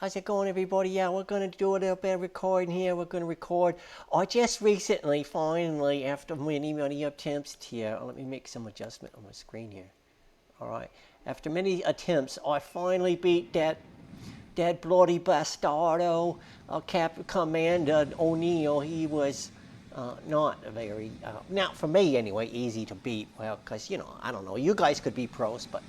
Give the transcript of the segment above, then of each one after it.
How's it going, everybody? Yeah, we're going to do a little bit of recording here. We're going to record. I just recently, finally, after many attempts here, let me make some adjustment on my screen here. All right. After many attempts, I finally beat that bloody bastardo, Commander O'Neill. He was not a very, not for me anyway, easy to beat. Well, because, I don't know, you guys could be pros, but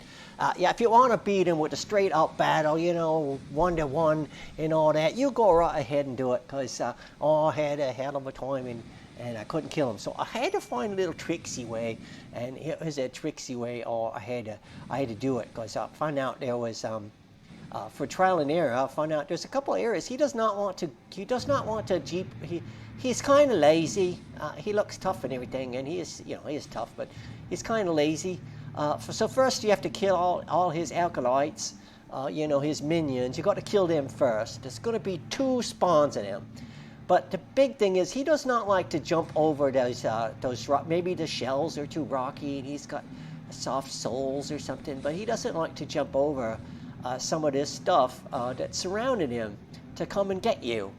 yeah, if you want to beat him with a straight up battle, 1-to-1 and all that, you go right ahead and do it, because I had a hell of a time and I couldn't kill him. So I had to find a little tricksy way, and it was a tricksy way, or I had to do it, because I found out there was, for trial and error, I found out there's a couple of areas he does not want to jeep. He's kind of lazy. He looks tough and everything, and he is tough, but he's kind of lazy. So first you have to kill all his acolytes, his minions. You got to kill them first. There's going to be 2 spawns of them. But the big thing is he does not like to jump over those maybe the shells are too rocky, and he's got soft soles or something. But he doesn't like to jump over some of this stuff that's surrounding him to come and get you.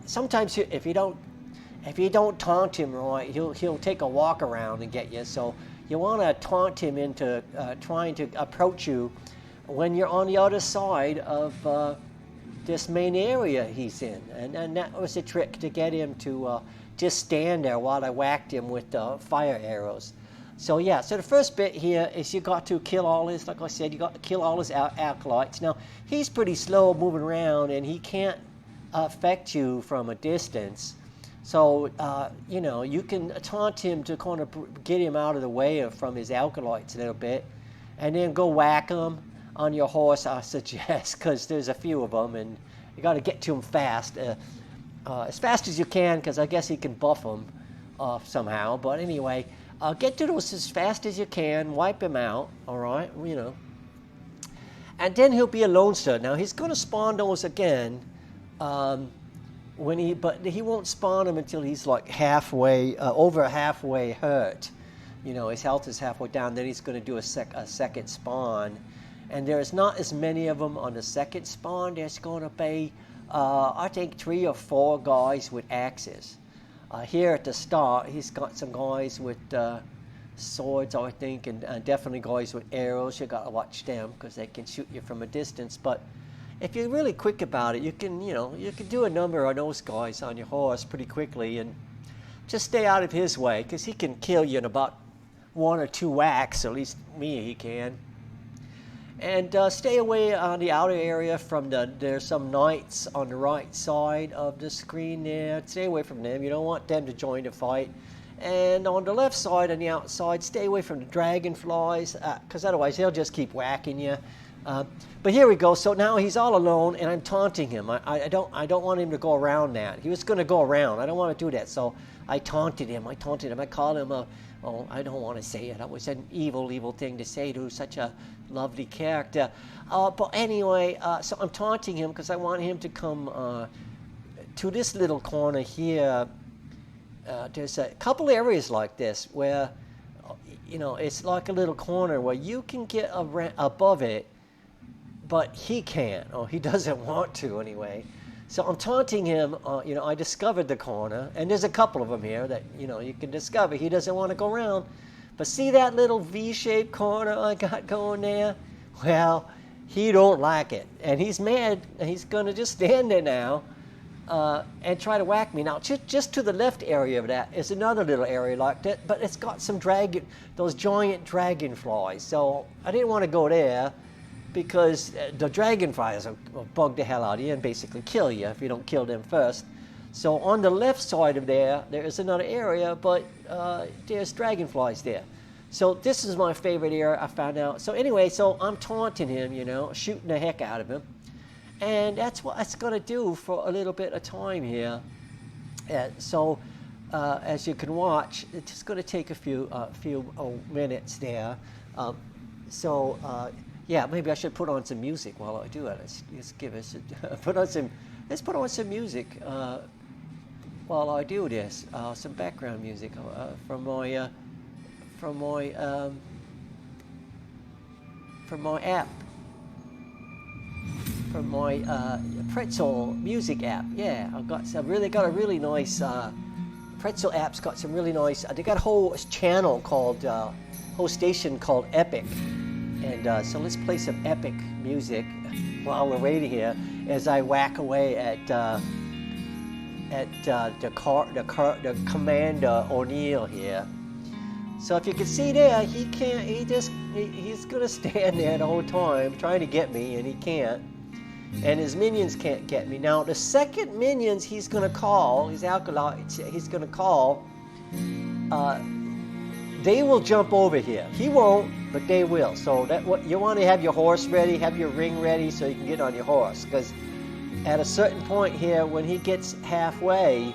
Sometimes if you don't taunt him right, he'll take a walk around and get you. So you want to taunt him into trying to approach you when you're on the other side of this main area he's in. And that was a trick to get him to just stand there while I whacked him with fire arrows. So yeah, so the first bit here is you got to kill all his, like I said, you got to kill all his acolytes. Now, he's pretty slow moving around, and he can't affect you from a distance. So, you can taunt him to kind of get him out of the way from his acolytes a little bit, and then go whack him on your horse, I suggest, because there's a few of them, and you got to get to him fast as you can, because I guess he can buff them somehow. But anyway, get to those as fast as you can, wipe him out, all right, And then he'll be alone, sir. Now, he's going to spawn those again, but he won't spawn them until he's like over halfway hurt. His health is halfway down. Then he's going to do a second spawn, and there's not as many of them on the second spawn. There's going to be, I think, 3 or 4 guys with axes. Here at the start, he's got some guys with swords, I think, and definitely guys with arrows. You got to watch them because they can shoot you from a distance. But if you're really quick about it, you can do a number of those guys on your horse pretty quickly, and just stay out of his way, because he can kill you in about 1 or 2 whacks. At least me, he can. And stay away on the outer area from there's some knights on the right side of the screen there. Stay away from them. You don't want them to join the fight. And on the left side, on the outside, stay away from the dragonflies, because otherwise they'll just keep whacking you. But here we go. So now he's all alone, and I'm taunting him. I don't want him to go around that. He was going to go around. I don't want to do that. So I taunted him. I called him I don't want to say it. That was an evil thing to say to such a lovely character. But anyway, so I'm taunting him because I want him to come to this little corner here. There's a couple areas like this where, it's like a little corner where you can get above it, but he can't, or he doesn't want to anyway. So I'm taunting him. I discovered the corner, and there's a couple of them here that you can discover. He doesn't want to go around, but see that little V-shaped corner I got going there? Well, he don't like it, and he's mad. And he's going to just stand there now and try to whack me. Now, just to the left area of that is another little area like that, but it's got some those giant dragonflies. So I didn't want to go there, because the dragonflies will bug the hell out of you and basically kill you if you don't kill them first. So on the left side of there is another area, but there's dragonflies there. So this is my favorite area, I found out. So anyway, so I'm taunting him, shooting the heck out of him. And that's what it's going to do for a little bit of time here. So as you can watch, it's just going to take a few minutes there. Yeah, maybe I should put on some music while I do it. Let's put on some music while I do this. Some background music from my app. from my pretzel music app. Yeah, I've really got a really nice pretzel app's got some really nice. They got a whole channel called whole station called Epic, and so let's play some epic music while we're waiting here as I whack away at the Commander O'Neill here. So if you can see there, he's gonna stand there the whole time trying to get me, and he can't. And his minions can't get me. Now the second minions he's gonna call, his acolytes, he's gonna call, they will jump over here. He won't, but they will. So that what you want to have your horse ready, have your ring ready so you can get on your horse. Because at a certain point here, when he gets halfway,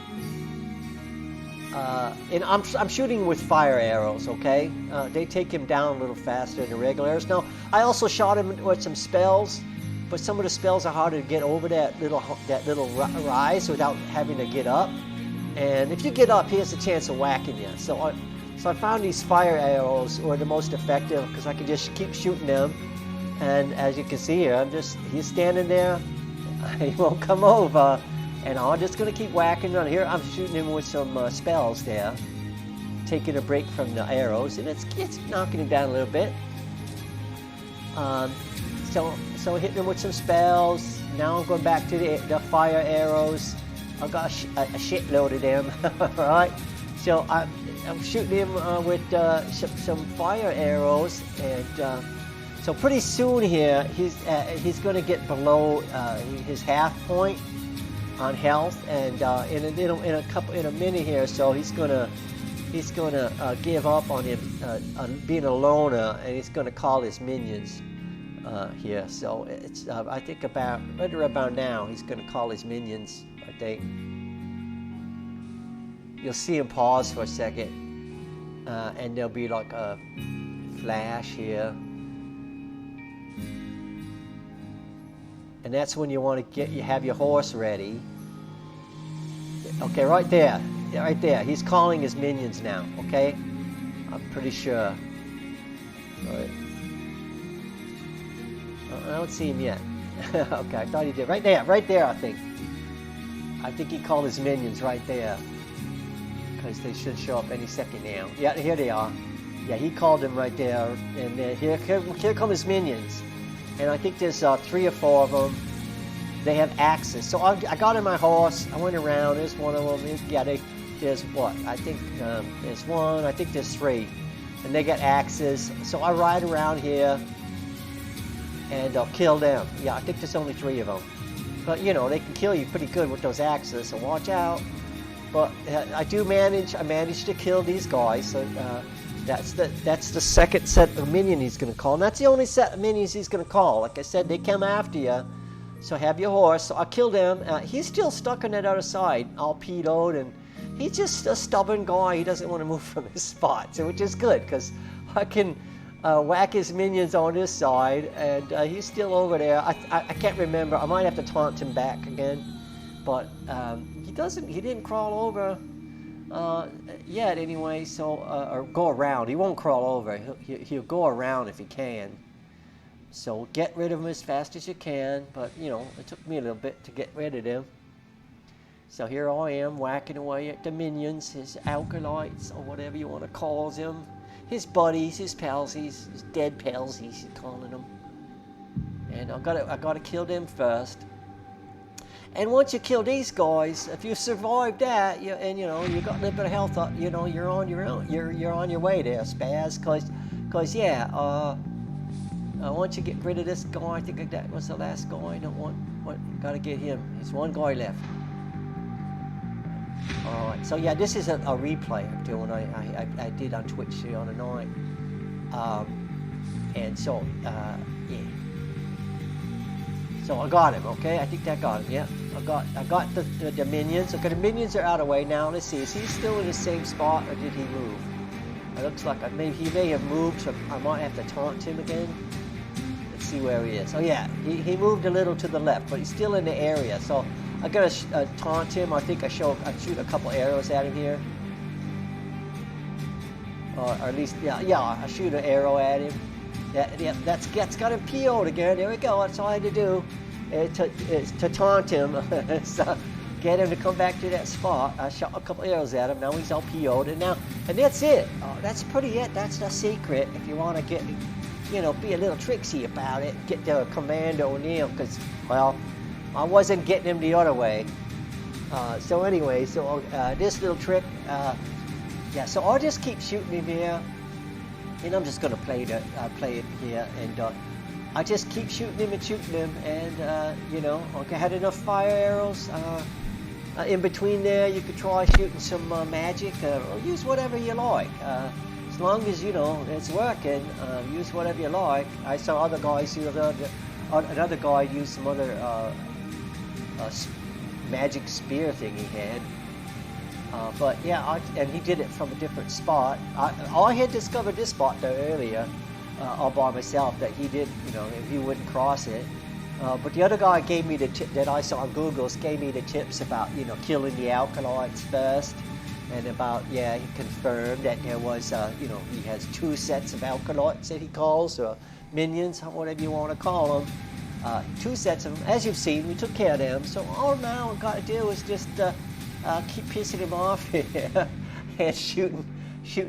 and I'm shooting with fire arrows, okay? They take him down a little faster than the regular arrows. Now, I also shot him with some spells, but some of the spells are harder to get over that little rise without having to get up. And if you get up, he has a chance of whacking you. So I found these fire arrows were the most effective because I could just keep shooting them. And as you can see here, he's standing there. He won't come over. And I'm just going to keep whacking on here. I'm shooting him with some spells there, taking a break from the arrows, and it's knocking him down a little bit. So hitting him with some spells. Now I'm going back to the fire arrows. I've got a shitload of them, right? So I'm shooting him with some fire arrows, and so pretty soon here he's going to get below his half point on health, and in a minute here, so he's gonna give up on him on being a loner, and he's gonna call his minions here. So it's I think right about now he's gonna call his minions. I think you'll see him pause for a second, and there'll be like a flash here. And that's when you want to have your horse ready. Okay, right there. He's calling his minions now, okay? I'm pretty sure. Right. I don't see him yet. Okay, I thought he did. Right there, I think. I think he called his minions right there. Because they should show up any second now. Yeah, here they are. Yeah, he called them right there. And here come his minions. And I think there's 3 or 4 of them. They have axes. So I got on my horse. I went around. There's one of them. Yeah, there's what? I think there's 1. I think there's 3. And they got axes. So I ride around here and I'll kill them. Yeah, I think there's only 3 of them. But, you know, they can kill you pretty good with those axes, so watch out. But I managed to kill these guys. So that's the second set of minions he's going to call. And that's the only set of minions he's going to call. Like I said, they come after you. So have your horse. So I killed him. He's still stuck on that other side, all peed-o'd, and he's just a stubborn guy. He doesn't want to move from his spot, so which is good because I can whack his minions on this side, and he's still over there. I can't remember. I might have to taunt him back again, but he didn't crawl over yet anyway. So or go around. He won't crawl over. He'll go around if he can. So get rid of him as fast as you can, but you know, it took me a little bit to get rid of him. So here I am whacking away at the minions, his acolytes, or whatever you want to call them. His buddies, his palsies, his dead palsies, he's calling them. And I gotta kill them first. And once you kill these guys, if you survive that, you got a little bit of health up, you're on your own. You're on your way there, Spaz. Cause yeah. Once you get rid of this guy, I think that was the last guy. Gotta get him. There's 1 guy left. All right. So yeah, this is a replay I'm doing. I did on Twitch the other night. And so yeah. So I got him. Okay, I think that got him. Yeah. I got the minions. Okay, the minions are out of the way now. Let's see. Is he still in the same spot, or did he move? It looks like he may have moved, so I might have to taunt him again. Let's see where he is. Oh yeah, he moved a little to the left, but he's still in the area. So I'm gonna taunt him. I think I shoot a couple arrows at him here, or at least yeah, I shoot an arrow at him. Yeah, that's got him PO'd again. There we go. That's all I had to do. it's to taunt him. So get him to come back to that spot. I shot a couple arrows at him. Now he's all PO'd, and that's it. That's pretty it. That's the secret. If you want to get, be a little tricksy about it, get the Commander O'Neill, because, well, I wasn't getting him the other way. So anyway, this little trick, so I'll just keep shooting him here, and I'm just gonna play it here, and I just keep shooting him, and I had enough fire arrows. In between there, you could try shooting some magic, or use whatever you like. As long as it's working, use whatever you like. I saw other guys another guy use some other magic spear thing he had. But yeah, and he did it from a different spot. I had discovered this spot though earlier, all by myself, that he did, he wouldn't cross it. But the other guy gave me the tip that I saw on Google, gave me the tips about, killing the alkaloids first. And about, he confirmed that there was, he has 2 sets of alkaloids that he calls, or minions, whatever you want to call them. 2 sets of them. As you've seen, we took care of them. So all now I've got to do is just keep pissing him off here and shooting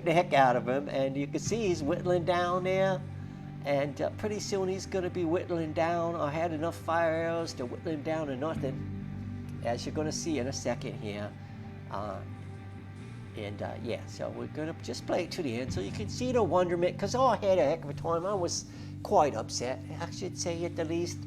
the heck out of him. And you can see he's whittling down there. And pretty soon he's going to be whittling down. I had enough fire arrows to whittle him down to nothing, as you're going to see in a second here. So we're going to just play it to the end so you can see the wonderment, because I had a heck of a time. I was quite upset, I should say at the least,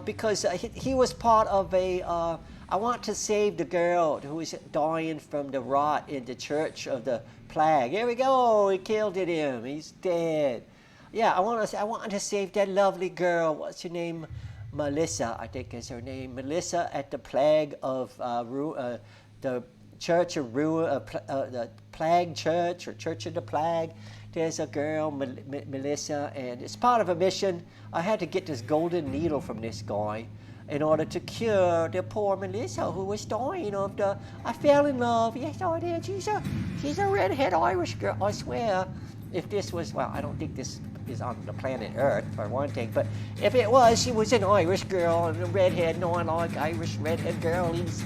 because he was part of I want to save the girl who is dying from the rot in the Church of the Plague. Here we go, he killed him, he's dead. Yeah, I wanted to save that lovely girl. What's her name? Melissa, I think is her name. Melissa at the Plague of the Church of the Plague Church, or Church of the Plague. There's a girl, Melissa, and it's part of a mission. I had to get this golden needle from this guy in order to cure the poor Melissa who was dying of the. I fell in love. Yes, I did. She's a redhead Irish girl. I swear. If this was, well, I don't think this is on the planet Earth, for one thing, but if it was, she was an Irish girl, and a redhead, I like Irish redhead girlies,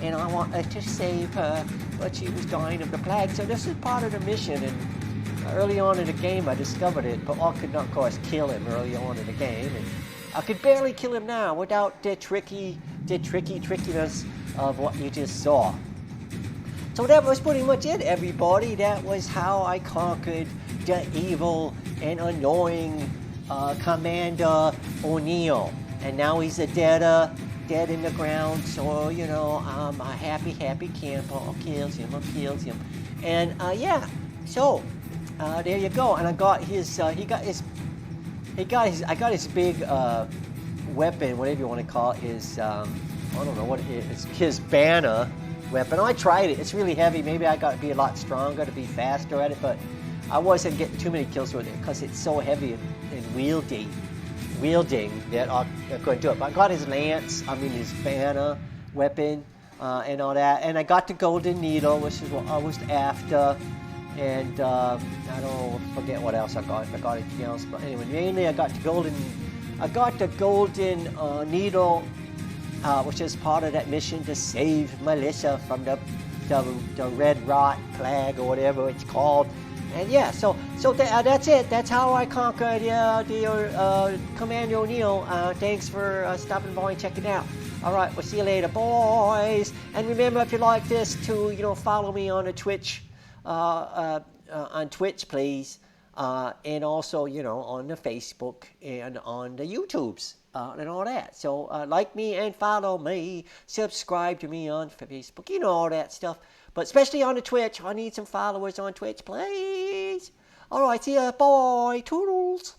and I wanted to save her, but she was dying of the plague. So this is part of the mission, and early on in the game I discovered it, but I could not, of course, kill him early on in the game, and I could barely kill him now without the trickiness of what you just saw. So that was pretty much it, everybody. That was how I conquered the evil and annoying Commander O'Neill. And now he's dead in the ground. So, I'm a happy camper. I kills him. And so there you go. And I got his, I got his big weapon, whatever you want to call it, his, I don't know what it is, his banner weapon. I tried it. It's really heavy. Maybe I got to be a lot stronger to be faster at it, but I wasn't getting too many kills with it because it's so heavy and wielding that I couldn't do it. But I got his lance, his banner weapon, and all that. And I got the golden needle, which is what I was after. And I forget what else I got. If I got anything else, but anyway, mainly I got the golden needle. Which is part of that mission to save Melissa from the red rot plague or whatever it's called. And that's it. That's how I conquered the Commander O'Neill. Thanks for stopping by and checking it out. All right, we'll see you later, boys. And remember, if you like this, to follow me on the Twitch, on Twitch, please, and also on the Facebook and on the YouTubes. And all that. So like me and follow me. Subscribe to me on Facebook. All that stuff. But especially on the Twitch. I need some followers on Twitch, please. All right, see ya. Bye. Toodles.